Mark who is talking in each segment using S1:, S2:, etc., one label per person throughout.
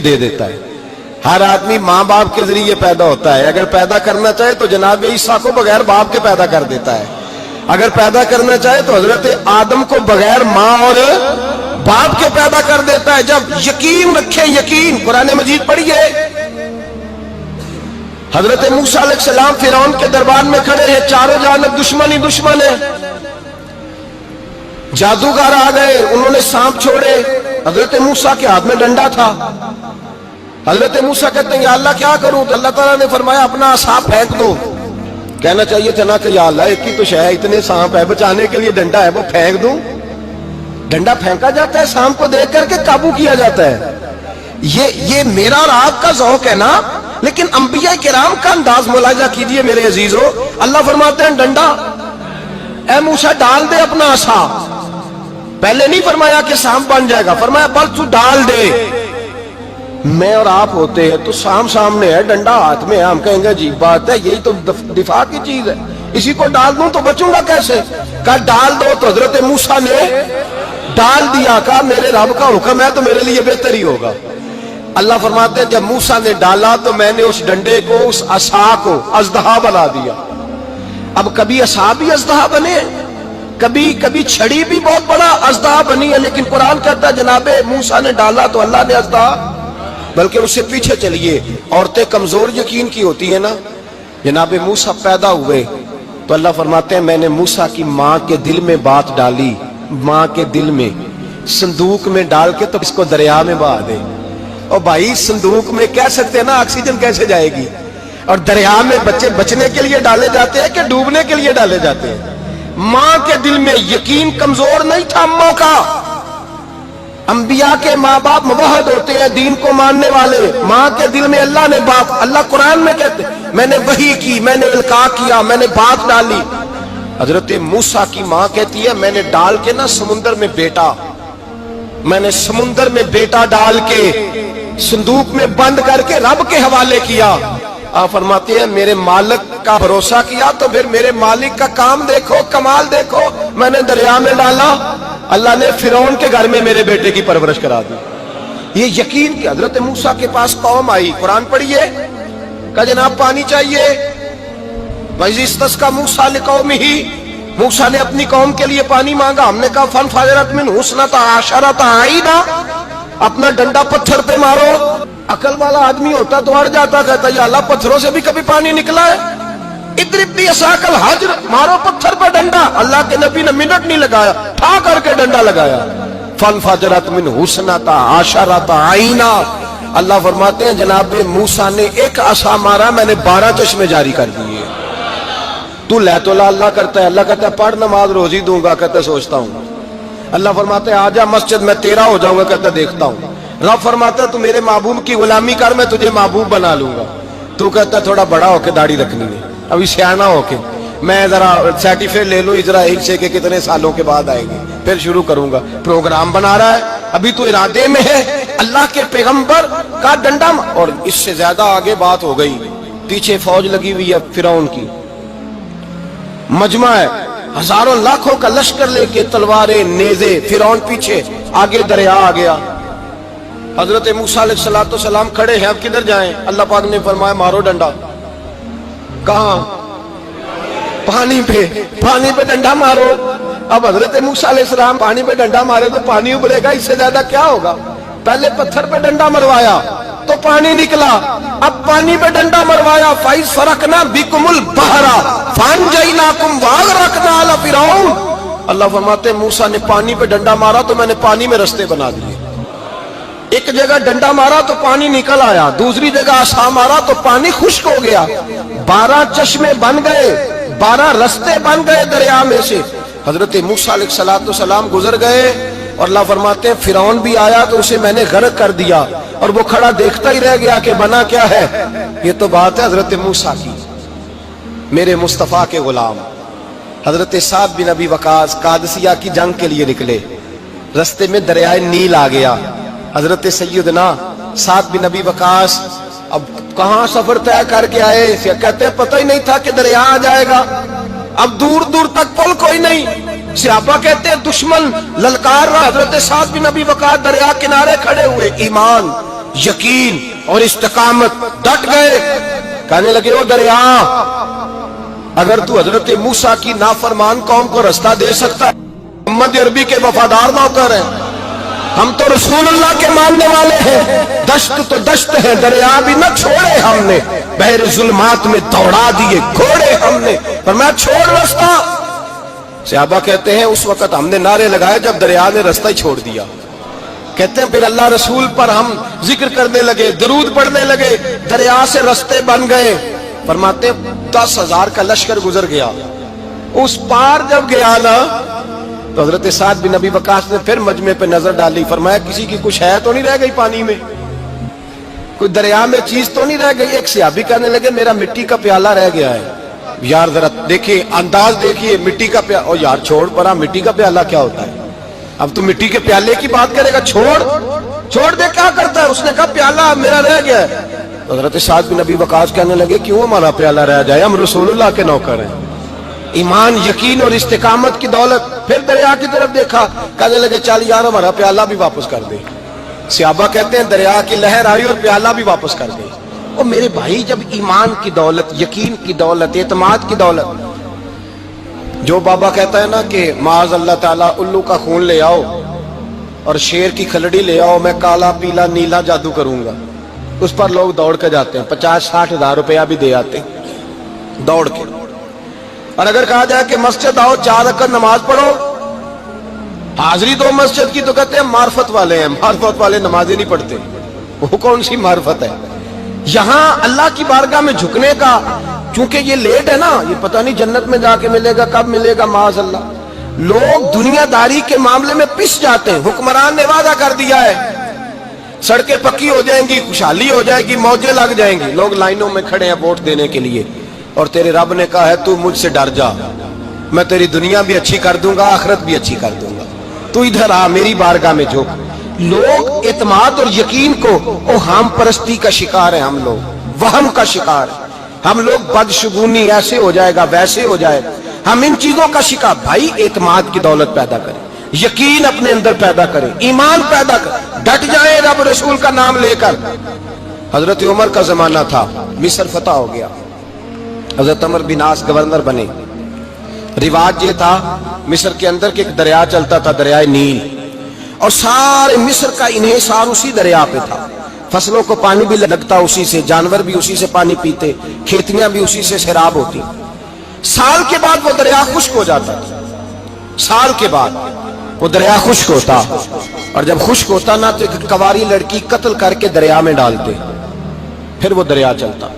S1: دے دیتا ہے. ہر آدمی ماں باپ کے ذریعے پیدا ہوتا ہے. اگر پیدا کرنا چاہے تو جناب عیسیٰ کو بغیر باپ کے پیدا کر دیتا ہے. اگر پیدا کرنا چاہے تو حضرت آدم کو بغیر ماں اور باپ کے پیدا کر دیتا ہے. جب یقین رکھیں, یقین, قرآن مجید پڑھیے. حضرت موسیٰ علیہ السلام فرعون کے دربار میں کھڑے ہیں, چاروں جانب دشمن ہی دشمن ہے. جادوگر آ گئے, انہوں نے سانپ چھوڑے. حضرت موسیٰ کے ہاتھ میں ڈنڈا تھا. حضرت موسیٰ کہتے ہیں یا اللہ کیا کروں؟ تو اللہ تعالیٰ نے فرمایا اپنا عصا پھینک دو. کہنا چاہیے تھا نا کہ یا اللہ ایک ہی تو شے ہے, اتنے سانپ ہے, بچانے کے لیے ڈنڈا ہے, وہ پھینک دوں. ڈنڈا پھینکا جاتا ہے, سانپ کو دیکھ کر کے قابو کیا جاتا ہے. یہ میرا اور آپ کا ذوق ہے نا, لیکن انبیاء کرام کا انداز ملاحظہ کیجئے میرے عزیزو. اللہ فرماتے ہیں ڈنڈا, اے موسیٰ ڈال دے اپنا عصا. پہلے نہیں فرمایا کہ سانپ بن جائے گا, فرمایا بس تو ڈال دے. میں اور آپ ہوتے ہیں تو سام سامنے ہے, ڈنڈا ہاتھ میں ہے, ہم کہیں گے عجیب بات ہے, یہی تو دفاع کی چیز ہے, اسی کو ڈال دوں تو بچوں گا کیسے؟ کہا ڈال دو. تو حضرت موسیٰ نے ڈال دیا. کہا میرے رب کا حکم ہے تو میرے لیے بہتر ہی ہوگا. اللہ فرماتے ہیں جب موسیٰ نے ڈالا تو میں نے اس ڈنڈے کو, اس عصا کو اژدہا بنا دیا. اب کبھی عصا بھی اژدہا بنے, کبھی چھڑی بھی بہت بڑا اژدہا بنی ہے, لیکن قرآن کہتا ہے جناب موسیٰ نے ڈالا تو اللہ نے اژدہا. بلکہ اس سے پیچھے چلیے, عورتیں کمزور یقین کی ہوتی ہیں نا. جناب موسیٰ پیدا ہوئے تو اللہ فرماتے ہیں میں نے موسیٰ کی ماں کے دل میں بات ڈالی, ماں کے دل میں, صندوق میں ڈال کے تو اس کو دریا میں بہا دے. اور بھائی صندوق میں کہہ سکتے ہیں نا آکسیجن کیسے جائے گی, اور دریا میں بچے بچنے کے لیے ڈالے جاتے ہیں کہ ڈوبنے کے لیے ڈالے جاتے ہیں. ماں کے دل میں یقین کمزور نہیں تھا اموں کا. انبیاء کے ماں باپ موحد ہوتے ہیں, دین کو ماننے والے. ماں کے دل میں اللہ نے بات, اللہ قرآن میں کہتے میں نے وحی کی, میں نے القاء کیا, میں نے بات ڈالی. حضرت موسیٰ کی ماں کہتی ہے میں نے ڈال کے نا سمندر میں بیٹا, میں نے سمندر میں بیٹا ڈال کے صندوق میں بند کر کے رب کے حوالے کیا. آپ فرماتے ہیں میرے مالک کا بھروسہ کیا تو پھر میرے مالک کا کام دیکھو, کمال دیکھو. میں نے دریا میں ڈالا, اللہ نے فرعون کے گھر میں میرے بیٹے کی پرورش کرا دی. یہ یقین کہ حضرت موسیٰ کے پاس قوم آئی, قرآن پڑھیے. کہا جناب پانی چاہیے. وَإِذِ اسْتَسْقَىٰ مُوسَىٰ لِقَوْمِهِ, موسیٰ نے اپنی قوم کے لیے پانی مانگا. ہم نے کہا فَانْفَجَرَتْ مِنْهُ اثْنَتَا عَشَرَةَ عَيْنًا, اپنا ڈنڈا پتھر پہ مارو. عقل والا آدمی ہوتا تو اڑ جاتا, کہتا یا اللہ پتھروں سے بھی کبھی پانی نکلا ہے؟ اضرب بعصاک الحجر, مارو پتھر پہ ڈنڈا. اللہ کے نبی نے منٹ نہیں لگایا, ٹھا کر کے ڈنڈا لگایا. فَانْفَجَرَتْ مِنْهُ اثْنَتَا عَشَرَةَ عَيْنًا. اللہ فرماتے ہیں جناب موسیٰ نے ایک عصا مارا, میں نے 12 چشمے جاری کر دیے. تو لے تو اللہ کرتا ہے, اللہ کہتا ہے پڑھ نماز روزی دوں گا, کہتا ہے سوچتا ہوں. اللہ فرماتے ہیں آجا مسجد میں تیرا ہو جاؤں گا, کہتا ہے دیکھتا ہوں. رب فرماتا ہے تو میرے محبوب کی غلامی کر, میں تجھے محبوب بنا لوں گا. تو کہتا ہے تھوڑا بڑا ہو کے داڑھی رکھنی ہے, ابھی سیانا ہو کے میں ذرا سرٹیفکیٹ لے لوں اسرائیل سے کہ کتنے سالوں کے بعد آئے گی, پھر شروع کروں گا. پروگرام بنا رہا ہے, ابھی تو ارادے میں ہے. اللہ کے پیغمبر کا ڈنڈا, اور اس سے زیادہ آگے بات ہو گئی. پیچھے فوج لگی ہوئی ہے فرعون کی, مجمع ہے, ہزاروں لاکھوں کا لشکر لے کے, تلواریں, نیزے. فرعون پیچھے, آگے دریا آ گیا. حضرت موسیٰ علیہ السلام کھڑے ہیں, اب کدھر جائیں؟ اللہ پاک نے فرمایا مارو ڈنڈا. کہاں؟ پانی پہ ڈنڈا مارو. اب حضرت موسیٰ علیہ السلام پانی پہ ڈنڈا مارے تو پانی ابلے گا, اس سے زیادہ کیا ہوگا؟ پہلے پتھر پہ ڈنڈا مروایا تو پانی نکلا, اب پانی پہ ڈنڈا مروایا. فَإِذْ فَرَقْنَا بِكُمُ الْبَحْرَ فَأَنْجَيْنَاكُمْ وَأَغْرَقْنَا آلَ فِرْعَوْنَ. اللہ فرماتے ہیں موسیٰ نے پانی پہ ڈنڈا مارا تو میں نے پانی میں رستے بنا دیے. ایک جگہ ڈنڈا مارا تو پانی نکل آیا, دوسری جگہ عصا مارا تو پانی خشک ہو گیا. 12 چشمے بن گئے, 12 رستے بن گئے دریا میں سے. حضرت موسیٰ علیہ السلام گزر گئے, اور اللہ فرماتے ہیں فرعون بھی آیا تو اسے میں نے غرق کر دیا, اور وہ کھڑا دیکھتا ہی رہ گیا کہ بنا کیا ہے. یہ تو بات ہے حضرت موسیٰ کی, میرے مصطفیٰ کے غلام. حضرت سعد بن ابی وقاص قادسیہ کی جنگ کے لیے نکلے, رستے میں دریائے نیل آ گیا. حضرت سیدنا سعد بن ابی وقاص اب کہاں سفر طے کر کے آئے, کہتے ہیں پتہ ہی نہیں تھا کہ دریا آ جائے گا. اب دور دور تک پل کوئی نہیں. صحابہ کہتے ہیں دشمن للکار رہا, حضرت سعد بن ابی وقاص دریا کنارے کھڑے ہوئے. ایمان یقین اور استقامت، ڈٹ گئے. کہنے لگے او دریا، اگر تو حضرت موسیٰ کی نافرمان قوم کو رستہ دے سکتا ہے، محمد عربی کے وفادار نوکر ہیں، ہم تو رسول اللہ کے ماننے والے ہیں. دشت تو دشت ہے، دریا بھی نہ چھوڑے ہم نے، بحر ظلمات میں دوڑا دیے گھوڑے ہم نے. فرمایا چھوڑ رستہ. صحابہ کہتے ہیں اس وقت ہم نے نعرے لگائے جب دریا نے رستہ ہی چھوڑ دیا. کہتے ہیں پھر اللہ رسول پر ہم ذکر کرنے لگے، درود پڑھنے لگے، دریا سے رستے بن گئے. فرماتے 10,000 کا لشکر گزر گیا. اس پار جب گیا نا تو حضرت سعد بن ابی وقاص نے پھر مجمع پہ نظر ڈالی. فرمایا کسی کی کچھ ہے تو نہیں رہ گئی پانی میں، کوئی دریا میں چیز تو نہیں رہ گئی. ایک صحابی کہنے لگے میرا مٹی کا پیالہ رہ گیا ہے. یار ذرا دیکھیے انداز دیکھیے، مٹی کا پیالہ. او یار چھوڑ پرا، مٹی کا پیالہ کیا ہوتا ہے؟ اب تو مٹی کے پیالے کی بات کرے گا. چھوڑ دے، کیا کرتا ہے؟ اس نے کہا پیالہ میرا رہ گیا ہے. حضرت سعد بن ابی وقاص کہنے لگے کیوں ہمارا پیالہ رہ جائے، ہم رسول اللہ کے نوکر ہیں. ایمان، یقین اور استقامت کی دولت. پھر دریا کی طرف دیکھا، کہنے لگے چل یار ہمارا پیالہ بھی واپس کر دے. صحابہ کہتے ہیں دریا کی لہر آئی اور پیالہ بھی واپس کر دے. اور میرے بھائی جب ایمان کی دولت، یقین کی دولت، اعتماد کی دولت، جو بابا کہتا ہے نا کہ معاذ اللہ تعالیٰ الو کا خون لے آؤ اور شیر کی کھلڑی لے آؤ، میں کالا پیلا نیلا جادو کروں گا، اس پر لوگ دوڑ کے جاتے ہیں، 50-60 ہزار روپیہ بھی دے آتے ہیں دوڑ کے. اور اگر کہا جائے کہ مسجد آؤ 4 رکعت نماز پڑھو، حاضری دو مسجد کی، تو کہتے ہیں معرفت والے ہیں. معرفت والے نمازیں نہیں پڑھتے، وہ کون سی معرفت ہے؟ یہاں اللہ کی بارگاہ میں جھکنے کا، چونکہ یہ لیٹ ہے نا، یہ پتہ نہیں جنت میں جا کے ملے گا کب ملے گا معاذ اللہ. لوگ دنیا داری کے معاملے میں پس جاتے ہیں. حکمران نے وعدہ کر دیا ہے سڑکیں پکی ہو جائیں گی، خوشحالی ہو جائے گی، موجیں لگ جائیں گی، لوگ لائنوں میں کھڑے ہیں ووٹ دینے کے لیے. اور تیرے رب نے کہا ہے تو مجھ سے ڈر جا، میں تیری دنیا بھی اچھی کر دوں گا، آخرت بھی اچھی کر دوں گا، تو ادھر آ میری بارگاہ میں جھک. لوگ اعتماد اور یقین کو اوہام پرستی کا شکار ہیں، ہم لوگ وہم کا شکار ہیں. ہم لوگ بدشگونی، ایسے ہو جائے گا ویسے ہو جائے گا، ہم ان چیزوں کا شکار. بھائی اعتماد کی دولت پیدا کریں، یقین اپنے اندر پیدا کریں، ایمان پیدا کریں، ڈٹ جائیں رب رسول کا نام لے کر. حضرت عمر کا زمانہ تھا، مصر فتح ہو گیا، حضرت عمر بن عاص گورنر بنے. رواج یہ تھا مصر کے اندر کہ ایک دریا چلتا تھا، دریائے نیل، اور سارے مصر کا انحصار اسی دریا پہ تھا. فصلوں کو پانی بھی لگتا اسی سے، جانور بھی اسی سے پانی پیتے، کھیتیاں بھی اسی سے سیراب ہوتی. سال کے بعد وہ دریا خشک ہو جاتا تھا، سال کے بعد وہ دریا خشک ہوتا، اور جب خشک ہوتا نا تو ایک کواری لڑکی قتل کر کے دریا میں ڈالتے، پھر وہ دریا چلتا.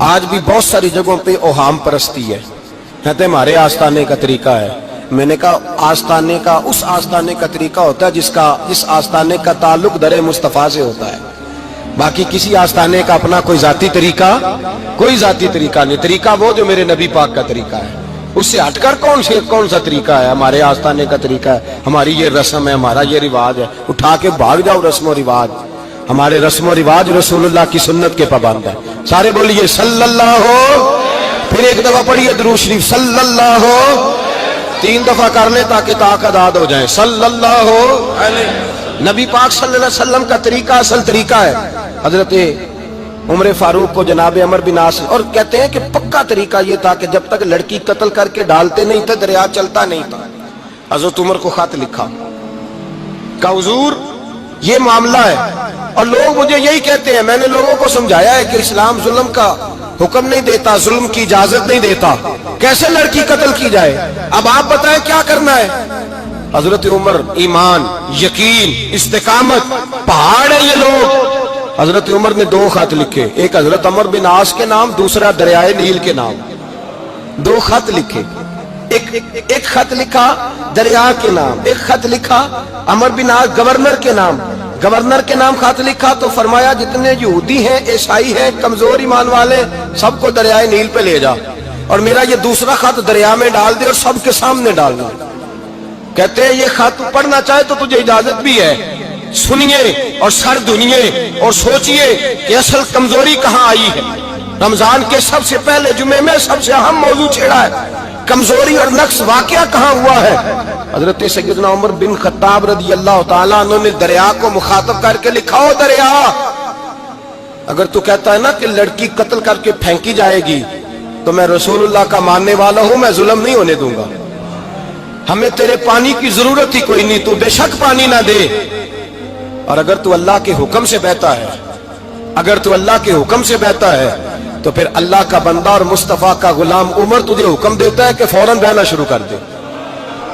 S1: آج بھی بہت ساری جگہوں پہ اوہام پرستی ہے، کہتے ہیں ہمارے آستانے کا طریقہ ہے. میں نے کہا آستانے کا، اس آستانے کا طریقہ ہوتا ہے جس آستانے کا تعلق در مصطفیٰ سے ہوتا ہے. باقی کسی آستانے کا اپنا کوئی ذاتی طریقہ نہیں. طریقہ وہ جو میرے نبی پاک کا طریقہ ہے، اس سے ہٹ کر کون سا طریقہ ہے؟ ہمارے آستانے کا طریقہ ہے، ہماری یہ رسم ہے، ہمارا یہ رواج ہے. اٹھا کے بھاگ جاؤ رسم و رواج. ہمارے رسم و رواج رسول اللہ کی سنت کے پابند ہے. سارے بولیے صلی اللہ ہو، پھر ایک دفعہ پڑھیے درود شریف صلی اللہ ہو، 3 دفعہ کر لیں تاکہ تعداد ہو جائیں. صلی اللہ ہو نبی پاک صلی اللہ علیہ وسلم کا طریقہ اصل طریقہ ہے. حضرت عمر فاروق کو جناب عمر بن عاص، اور کہتے ہیں کہ پکا طریقہ یہ تھا کہ جب تک لڑکی قتل کر کے ڈالتے نہیں تھے دریا چلتا نہیں تھا. حضرت عمر کو خط لکھا کہ حضور یہ معاملہ ہے، اور لوگ مجھے یہی کہتے ہیں. میں نے لوگوں کو سمجھایا ہے کہ اسلام ظلم کا حکم نہیں دیتا، ظلم کی اجازت نہیں دیتا، کیسے لڑکی قتل کی جائے؟ اب آپ بتائیں کیا کرنا ہے؟ حضرت عمر ایمان، یقین، استقامت، پہاڑ ہے یہ لوگ. حضرت عمر نے 2 خط لکھے، ایک حضرت عمر بن عاص کے نام، دوسرا دریائے نیل کے نام. 2 خط لکھے، ایک خط لکھا دریا کے نام، ایک خط لکھا عمر بن عاص گورنر کے نام. گورنر کے نام خط لکھا تو فرمایا جتنے یہودی ہیں، عیسائی ہیں، کمزور ایمان والے، سب کو دریائے نیل پہ لے جا، اور میرا یہ دوسرا خط دریا میں ڈال دے اور سب کے سامنے ڈالنا. کہتے ہیں یہ خط پڑھنا چاہے تو تجھے اجازت بھی ہے، سنیے اور سر دھنیے اور سوچئے کہ اصل کمزوری کہاں آئی ہے. رمضان کے سب سے پہلے جمعے میں سب سے اہم موضوع چھیڑا ہے، کمزوری اور نقص واقعہ کہاں ہوا ہے. حضرت سیدنا عمر بن خطاب رضی اللہ تعالیٰ عنہ نے دریا کو مخاطب کر کے لکھا، ہو دریا اگر تو کہتا ہے نا کہ لڑکی قتل کر کے پھینکی جائے گی تو میں رسول اللہ کا ماننے والا ہوں، میں ظلم نہیں ہونے دوں گا، ہمیں تیرے پانی کی ضرورت ہی کوئی نہیں، تو بے شک پانی نہ دے۔ اور اگر تو اللہ کے حکم سے بہتا ہے، اگر تو اللہ کے حکم سے بہتا ہے تو پھر اللہ کا بندہ اور مصطفیٰ کا غلام عمر تجھے حکم دیتا ہے کہ فوراً بہنا شروع کر دے،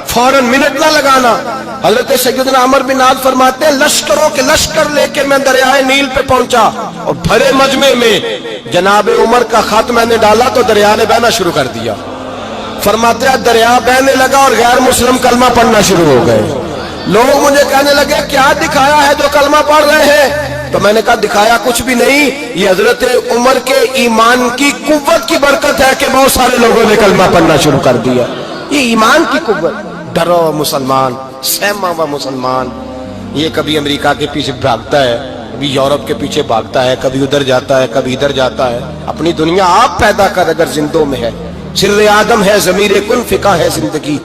S1: فوراً منٹ نہ لگانا۔ حضرت سیدنا عمر بن عاص فرماتے ہیں لشکروں کے لشکر لے کے میں دریائے نیل پہ پہنچا اور بھرے مجمع میں جناب عمر کا خط میں نے ڈالا تو دریا نے بہنا شروع کر دیا۔ فرماتے ہیں دریا بہنے لگا اور غیر مسلم کلمہ پڑھنا شروع ہو گئے۔ لوگ مجھے کہنے لگے کیا دکھایا ہے جو کلمہ پڑھ رہے ہیں؟ تو میں نے کہا دکھایا کچھ بھی نہیں، یہ حضرت عمر کے ایمان کی قوت کی برکت ہے کہ بہت سارے لوگوں نے کلمہ پڑھنا شروع کر دیا۔ یہ ایمان کی قوت۔ ڈرو مسلمان، سہما ہوا مسلمان، یہ کبھی امریکہ کے پیچھے بھاگتا ہے، کبھی یورپ کے پیچھے بھاگتا ہے، کبھی ادھر جاتا ہے، کبھی ادھر جاتا ہے۔ اپنی دنیا آپ پیدا کر اگر زندوں میں ہے، سر آدم ہے، ضمیر کن فقہ ہے زندگی۔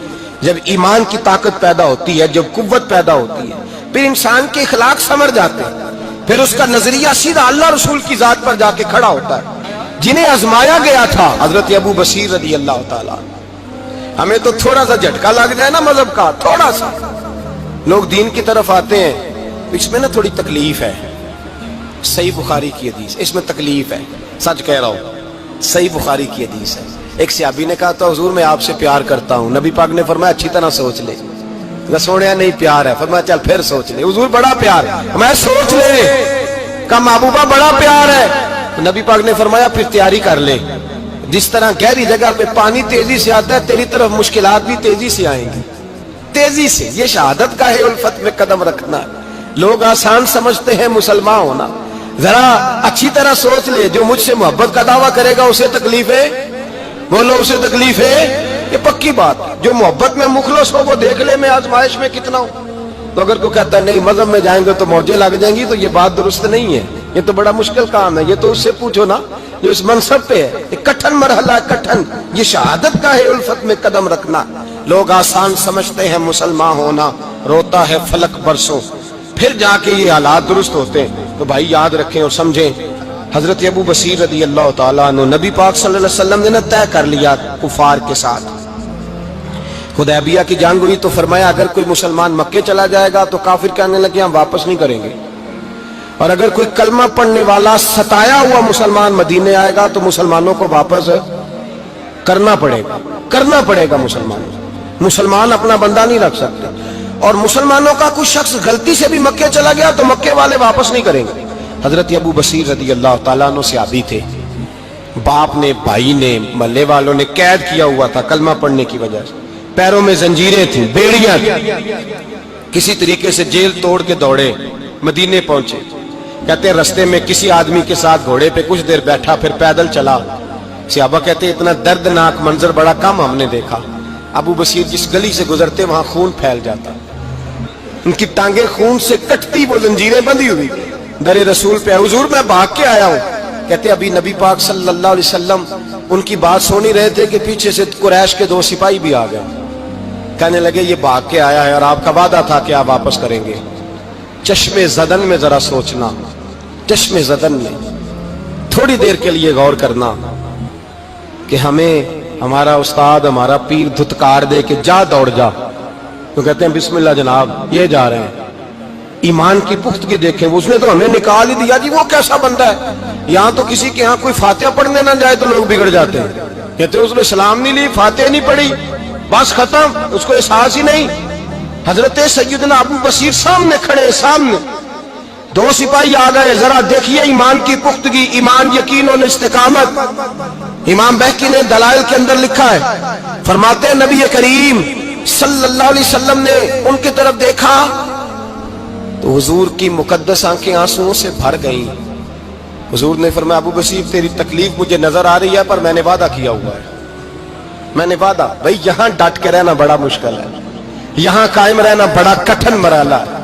S1: جب ایمان کی طاقت پیدا ہوتی ہے، جب قوت پیدا ہوتی ہے، پھر انسان کے اخلاق سمر جاتے ہیں، پھر اس کا نظریہ سیدھا اللہ رسول کی ذات پر جا کے کھڑا ہوتا ہے۔ جنہیں آزمایا گیا تھا حضرت ابو بصیر رضی اللہ تعالیٰ، ہمیں تو تھوڑا سا جھٹکا لگ جائے نا مذہب کا، تھوڑا سا لوگ دین کی طرف آتے ہیں، اس میں نا تھوڑی تکلیف ہے۔ صحیح بخاری کی حدیث، اس میں تکلیف ہے، سچ کہہ رہا ہوں، صحیح بخاری کی حدیث ہے۔ ایک صحابی نے کہا تو حضور میں آپ سے پیار کرتا ہوں، نبی پاک نے فرمایا اچھی طرح سوچ لے۔ سوڑیا نہیں پیار ہے، فرمایا چل پھر سوچ لے۔ حضور بڑا پیار، میں سوچ لے۔ کہا محبوبہ بڑا پیار ہے، نبی پاک نے فرمایا پھر تیاری کر لے، جس طرح گہری جگہ پہ پانی تیزی سے آتا ہے تیری طرف مشکلات بھی تیزی سے آئیں گی، تیزی سے۔ یہ شہادت کا ہے الفت میں قدم رکھنا۔ لوگ آسان سمجھتے ہیں مسلمان ہونا، ذرا اچھی طرح سوچ لے، جو مجھ سے محبت کا دعویٰ کرے گا اسے تکلیف ہے، بولو اسے تکلیف ہے، یہ پکی بات۔ جو محبت میں مخلص ہو وہ دیکھ لے میں آزمائش میں کتنا ہوں۔ تو اگر کوئی کہتا ہے نہیں مذہب میں جائیں گے تو موجیں لگ جائیں گی، تو یہ بات درست نہیں ہے، یہ تو بڑا مشکل کام ہے۔ یہ تو اس سے پوچھو نا جو اس منصب پہ ہے، یہ کٹھن مرحلہ ہے، کٹھن۔ یہ شہادت کا ہے الفت میں قدم رکھنا۔ لوگ آسان سمجھتے ہیں مسلمان ہونا، روتا ہے فلک برسوں، پھر جا کے یہ حالات درست ہوتے ہیں۔ تو بھائی یاد رکھیں اور سمجھیں، حضرت ابو بصیر رضی اللہ تعالیٰ عنہ، نبی پاک صلی اللہ علیہ وسلم نے نہ طے کر لیا کفار کے ساتھ، حدیبیہ کی جنگ ہوئی تو فرمایا اگر کوئی مسلمان مکے چلا جائے گا تو کافر کہنے لگے ہم واپس نہیں کریں گے، اور اگر کوئی کلمہ پڑھنے والا ستایا ہوا مسلمان مدینے آئے گا تو مسلمانوں کو واپس کرنا پڑے گا، کرنا پڑے گا مسلمانوں۔ مسلمان اپنا بندہ نہیں رکھ سکتے، اور مسلمانوں کا کوئی شخص غلطی سے بھی مکے چلا گیا تو مکے والے واپس نہیں کریں گے۔ حضرت ابو بصیر رضی اللہ تعالیٰ عنہ صحابی تھے، باپ نے، بھائی نے، محلے والوں نے قید کیا ہوا تھا کلمہ پڑھنے کی وجہ سے، پیروں میں زنجیریں تھیں، بیڑیاں تھیں، کسی طریقے سے جیل توڑ کے دوڑے مدینے پہنچے۔ کہتے ہیں رستے میں کسی آدمی کے ساتھ گھوڑے پہ کچھ دیر بیٹھا پھر پیدل چلا۔ صحابہ کہتے ہیں اتنا دردناک منظر بڑا کم ہم نے دیکھا۔ ابو بصیر جس گلی سے گزرتے وہاں خون پھیل جاتا، ان کی ٹانگیں خون سے کٹتی، وہ زنجیریں بندھی ہوئی در رسول پہ، حضور میں بھاگ کے آیا ہوں۔ کہتے ابھی نبی پاک صلی اللہ علیہ وسلم ان کی بات سن ہی رہے تھے کہ پیچھے سے قریش کے 2 سپاہی بھی آ گئے، کہنے لگے یہ بھاگ کے آیا ہے اور آپ کا وعدہ تھا کہ آپ واپس کریں گے۔ چشم زدن میں ذرا سوچنا، چشم زدن میں تھوڑی دیر کے لیے غور کرنا کہ ہمیں ہمارا استاد، ہمارا پیر دھتکار دے کہ جا دوڑ جا، تو کہتے ہیں بسم اللہ جناب یہ جا رہے ہیں۔ ایمان کی پختگی دیکھیں، اس نے تو ہمیں نکال ہی دیا جی، وہ کیسا بندہ ہے۔ یہاں تو کسی کے ہاں کوئی فاتحہ پڑھنے نہ جائے تو لوگ بگڑ جاتے ہیں، کہتے ہیں اس نے سلام نہیں لی، فاتحہ نہیں پڑھی، بس ختم، اس کو احساس ہی نہیں۔ حضرت سیدنا ابو بصیر سامنے کھڑے، سامنے 2 سپاہی آ گئے، ذرا دیکھیے ایمان کی پختگی، ایمان، یقین اور استقامت۔ امام بہقی نے دلائل کے اندر لکھا ہے، فرماتے ہیں نبی کریم صلی اللہ علیہ وسلم نے ان کی طرف دیکھا تو حضور کی مقدس آنکھیں آنسوؤں سے بھر گئیں۔ حضور نے فرمایا ابو بصیر تیری تکلیف مجھے نظر آ رہی ہے پر میں نے وعدہ کیا ہوا ہے، میں نے وعدہ۔ بھائی یہاں ڈٹ کے رہنا بڑا مشکل ہے، یہاں قائم رہنا بڑا کٹھن مرحلہ ہے۔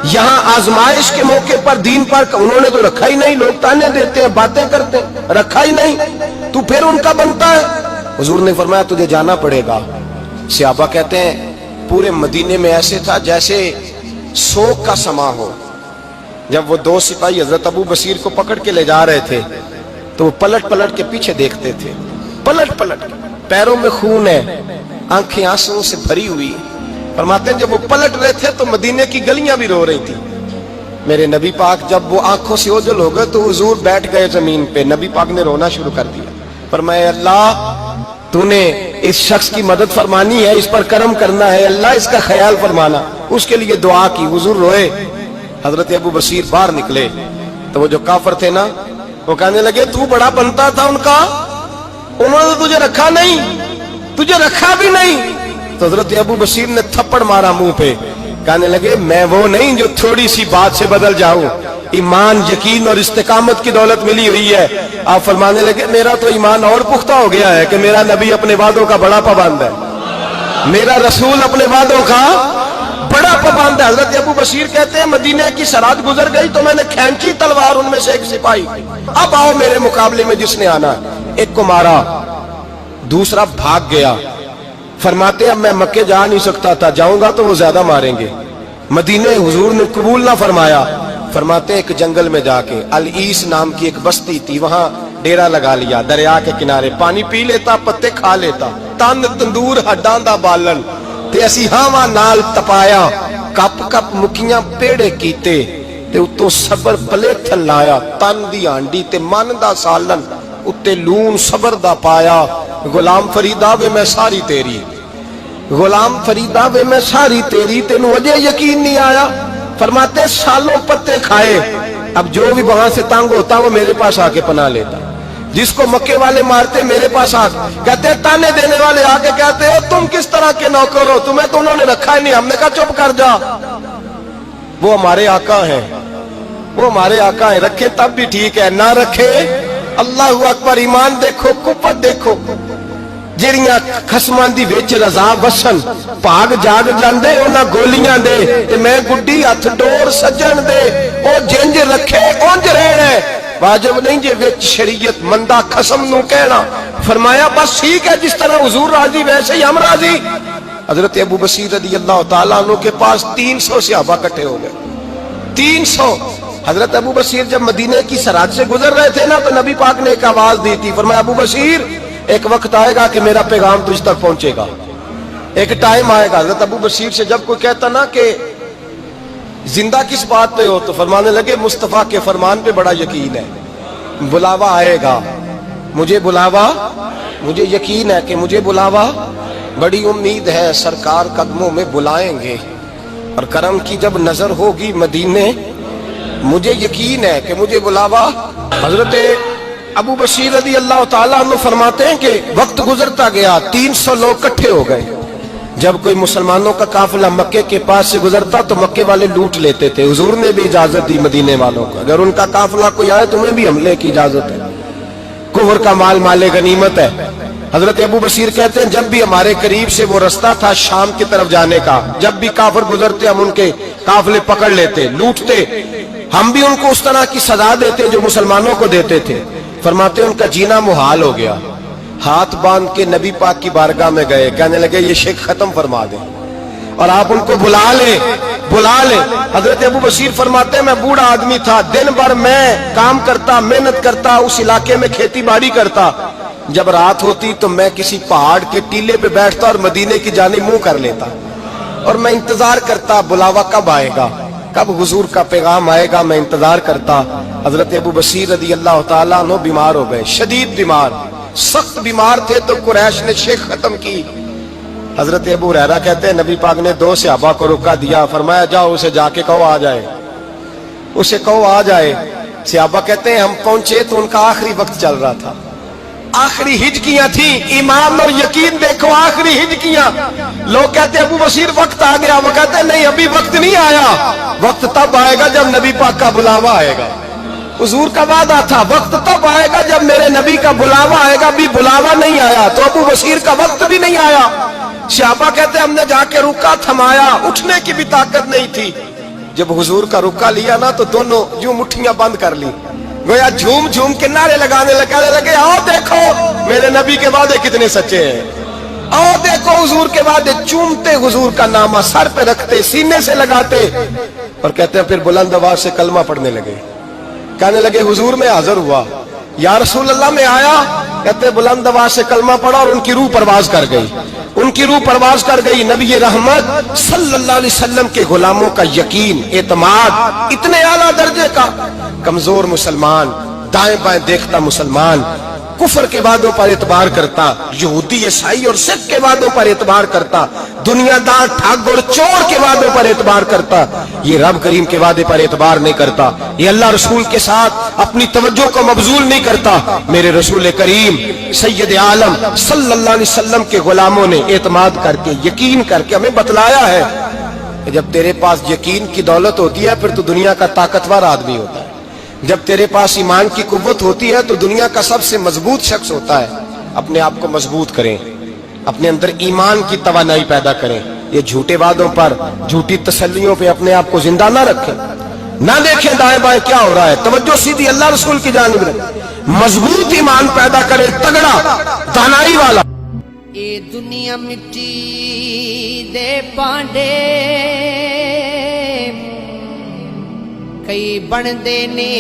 S1: یہاں آزمائش کے موقع پر دین پر انہوں نے تو رکھا ہی نہیں، لوگ تانے دیتے ہیں، باتیں کرتے ہیں، رکھا ہی نہیں، تو پھر ان کا بنتا ہے۔ حضور نے فرمایا تجھے جانا پڑے گا۔ صحابہ کہتے ہیں پورے مدینے میں ایسے تھا جیسے سوگ کا سما ہو، جب وہ دو سپاہی حضرت ابو بصیر کو پکڑ کے لے جا رہے تھے تو وہ پلٹ پلٹ کے پیچھے دیکھتے تھے، پلٹ پلٹ کے، پیروں میں خون ہے، آنکھیں آنسوں سے بھری ہوئی۔ فرماتے ہیں جب وہ پلٹ رہے تھے تو مدینے کی گلیاں بھی رو رہی تھی۔ میرے نبی پاک جب وہ آنکھوں سے اوجھل ہو گئے تو حضور بیٹھ گئے زمین پہ، نبی پاک نے رونا شروع کر دیا۔ فرمایا اللہ تو نے اس شخص کی مدد فرمانی ہے، اس پر کرم کرنا ہے، اللہ اس کا خیال فرمانا، اس کے لیے دعا کی، حضور روئے۔ حضرت ابو بصیر باہر نکلے تو وہ جو کافر تھے نا وہ کہنے لگے تو بڑا بنتا تھا ان کا، انہوں نے تجھے رکھا نہیں، تجھے رکھا بھی نہیں۔ تو حضرت ابو بصیر نے تھپڑ مارا منہ پہ، کہنے لگے میں وہ نہیں جو تھوڑی سی بات سے بدل جاؤں، ایمان یقین اور استقامت کی دولت ملی ہوئی ہے۔ آپ فرمانے لگے میرا تو ایمان اور پختہ ہو گیا ہے کہ میرا نبی اپنے وعدوں کا بڑا پابند ہے، میرا رسول اپنے وعدوں کا بڑا پابند ہے۔ حضرت ابو بصیر کہتے ہیں مدینے کی سرحد گزر گئی تو میں نے کھینچی تلوار، ان میں سے ایک سپاہی، اب آؤ میرے مقابلے میں جس نے آنا۔ ایک کو مارا، دوسرا بھاگ گیا۔ فرماتے اب میں مکے جا نہیں سکتا تھا، جاؤں گا تو وہ زیادہ ماریں گے، مدینے حضور نے قبول نہ فرمایا۔ فرماتے ایک جنگل میں جا کے العیس نام کی ایک بستی تھی، وہاں ڈیرا لگا لیا، دریا کے کنارے، پانی پی لیتا، پتے کھا لیتا، تن تندور ہڈاں دا بالن تے اسی ہاواں نال تپایا، کپ کپ مکیاں پیڑے کیتے تے اتوں صبر پلے تھلایا، تن دی ہانڈی تے من دا سالن اتے لون صبر دا پایا، غلام فریدا وے میں ساری تیری، غلام فریدا وے میں ساری تیری، تینوں اجے یقین نہیں آیا۔ فرماتے سالوں پتے کھائے، اب جو بھی وہاں سے تنگ ہوتا وہ میرے پاس آ کے پناہ لیتا، جس کو مکے والے مارتے میرے پاس آ کہتے تانے دینے والے آ کے کہتے ہو تم کس طرح کے نوکر ہو، تمہیں تو انہوں نے رکھا ہی نہیں۔ ہم نے کہا چپ کر جا، وہ ہمارے آقا ہیں، وہ ہمارے آقا ہیں، رکھے تب بھی ٹھیک ہے، نہ رکھے اللہ اکبر۔ ایمان دیکھو، قوت دیکھو، جڑیاں خصماں دی وچ رضا وسن، بھاگ جاگ جاندے انہاں گولیاں دے تے میں گڈی ہتھ ڈور سجن دے، او جنج رکھے اونج رہنا ہے، واجب نہیں جے وچ شریعت مندہ قسم نو کہنا۔ فرمایا بس ٹھیک ہے، جس طرح حضور راضی ویسے ہی ہم راضی۔ حضرت ابو بصیر رضی اللہ تعالیٰ عنہ کے پاس 300 صحابہ اکٹھے ہو گئے، 300۔ حضرت ابو بصیر جب مدینے کی سرحد سے گزر رہے تھے نا تو نبی پاک نے ایک آواز دی تھی، فرمایا ابو بصیر ایک وقت آئے گا کہ میرا پیغام تجھ تک پہنچے گا، ایک ٹائم آئے گا۔ حضرت ابو بصیر سے جب کوئی کہتا نا کہ زندہ کس بات پہ ہو تو فرمانے لگے مصطفیٰ کے فرمان پہ بڑا یقین ہے، بلاوا آئے گا، مجھے بلاوا، مجھے یقین ہے کہ مجھے بلاوا، بڑی امید ہے سرکار قدموں میں بلائیں گے، اور کرم کی جب نظر ہوگی مدینے، مجھے یقین ہے کہ مجھے بلاوا۔ حضرت ابو بصیر رضی اللہ تعالیٰ عنہ فرماتے ہیں کہ وقت گزرتا گیا، 300 لوگ اکٹھے ہو گئے۔ جب کوئی مسلمانوں کا قافلہ مکے کے پاس سے گزرتا تو مکے والے لوٹ لیتے تھے، حضور نے بھی اجازت دی مدینے والوں کو، اگر ان کا قافلہ کوئی آئے تمہیں بھی حملے کی اجازت ہے، کفر کا مال مال غنیمت ہے۔ حضرت ابو بصیر کہتے ہیں جب بھی ہمارے قریب سے وہ رستہ تھا شام کی طرف جانے کا، جب بھی کافر گزرتے ہم ان کے قافلے پکڑ لیتے، لوٹتے، ہم بھی ان کو اس طرح کی سزا دیتے جو مسلمانوں کو دیتے تھے۔ فرماتے ان کا جینا محال ہو گیا، ہاتھ باندھ کے نبی پاک کی بارگاہ میں گئے، کہنے لگے یہ شرک ختم فرما دیں اور آپ ان کو بلا لیں، بلا لیں۔ حضرت ابو بصیر فرماتے ہیں میں بوڑھا آدمی تھا، دن بھر میں کام کرتا، محنت کرتا، اس علاقے میں کھیتی باڑی کرتا، جب رات ہوتی تو میں کسی پہاڑ کے ٹیلے پہ بیٹھتا اور مدینے کی جانب منہ کر لیتا، اور میں انتظار کرتا بلاوا کب آئے گا، کب حضور کا پیغام آئے گا، میں انتظار کرتا۔ حضرت ابو بصیر رضی اللہ تعالیٰ عنہ بیمار ہو گئے، شدید بیمار، سخت بیمار تھے تو قریش نے شیخ ختم کی۔ حضرت ابو ہریرہ کہتے ہیں نبی پاک نے 2 صحابہ کو روکا دیا، فرمایا جاؤ اسے جا کے کہو آ جائے، اسے کہو آ جائے۔ صحابہ کہتے ہیں ہم پہنچے تو ان کا آخری وقت چل رہا تھا، آخری ہجکیاں تھیں، ایمان اور یقین دیکھو، آخری ہجکیاں۔ لوگ کہتے ہیں ابو بصیر وقت آ گیا، وہ کہتے ہیں نہیں ابھی وقت نہیں آیا، وقت تب آئے گا جب نبی پاک کا بلاوا آئے گا۔ حضور کا وعدہ تھا وقت تب آئے گا جب میرے نبی کا بلاوا آئے گا، ابھی بلاوا نہیں آیا تو ابو بصیر کا وقت بھی نہیں آیا۔ صحابہ کہتے ہیں ہم نے جا کے رکا، تھمایا، اٹھنے کی بھی طاقت نہیں تھی۔ جب حضور کا رکا لیا نا تو دونوں یوں مٹھیاں بند کر لی، گویا جھوم جھوم کے نعرے لگانے لگے آؤ دیکھو میرے نبی کے وعدے کتنے سچے ہیں، آؤ دیکھو حضور کے وعدے، چومتے حضور کا نامہ، سر پہ رکھتے، سینے سے لگاتے۔ اور کہتے ہیں پھر بلند آواز سے کلمہ پڑھنے لگے. کہنے لگے حضور میں حاضر ہوا. یا رسول اللہ میں آیا. کہتے ہیں بلند آواز سے کلمہ پڑھا اور ان کی روح پرواز کر گئی. ان کی روح پرواز کر گئی. نبی رحمت صلی اللہ علیہ وسلم کے غلاموں کا یقین، اعتماد اتنے اعلیٰ درجے کا. کمزور مسلمان، دائیں بائیں دیکھتا مسلمان، کفر کے وعدوں پر اعتبار کرتا، یہودی عیسائی اور سکھ کے وعدوں پر اعتبار کرتا، دنیا دار ٹھگ اور چور کے وعدوں پر اعتبار کرتا، یہ رب کریم کے وعدے پر اعتبار نہیں کرتا. یہ اللہ رسول کے ساتھ اپنی توجہ کو مبذول نہیں کرتا. میرے رسول کریم سید عالم صلی اللہ علیہ وسلم کے غلاموں نے اعتماد کر کے، یقین کر کے ہمیں بتلایا ہے کہ جب تیرے پاس یقین کی دولت ہوتی ہے پھر تو دنیا کا طاقتور آدمی ہوتا ہے. جب تیرے پاس ایمان کی قوت ہوتی ہے تو دنیا کا سب سے مضبوط شخص ہوتا ہے. اپنے آپ کو مضبوط کریں، اپنے اندر ایمان کی توانائی پیدا کریں. یہ جھوٹے وعدوں پر، جھوٹی تسلیوں پہ اپنے آپ کو زندہ نہ رکھیں. نہ دیکھیں دائیں بائیں کیا ہو رہا ہے، توجہ سیدھی اللہ رسول کی جانب رکھیں. مضبوط ایمان پیدا کریں، تگڑا، دانائی والا.
S2: اے دنیا مٹی دے پانڈے کئی بندے نے،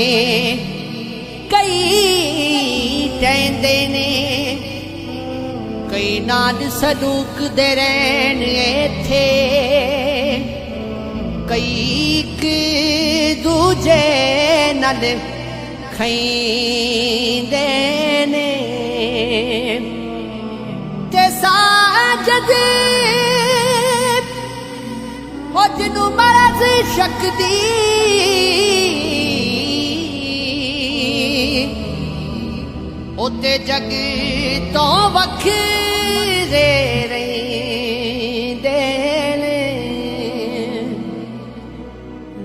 S2: کئی ٹہندے نے، کئی نال سلوک دے رہن ایتھے، کئی ایک دوجے نال کھیندے نے. تے ساجد او جنوں مرض شک دی اوتے جگ تو وکھرے رہندے نے.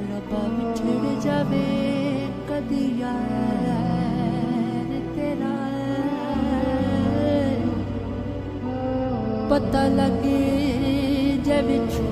S2: ربا وچھڑ جاوے کدی یار تیرا، پتہ لگے جے وچھڑ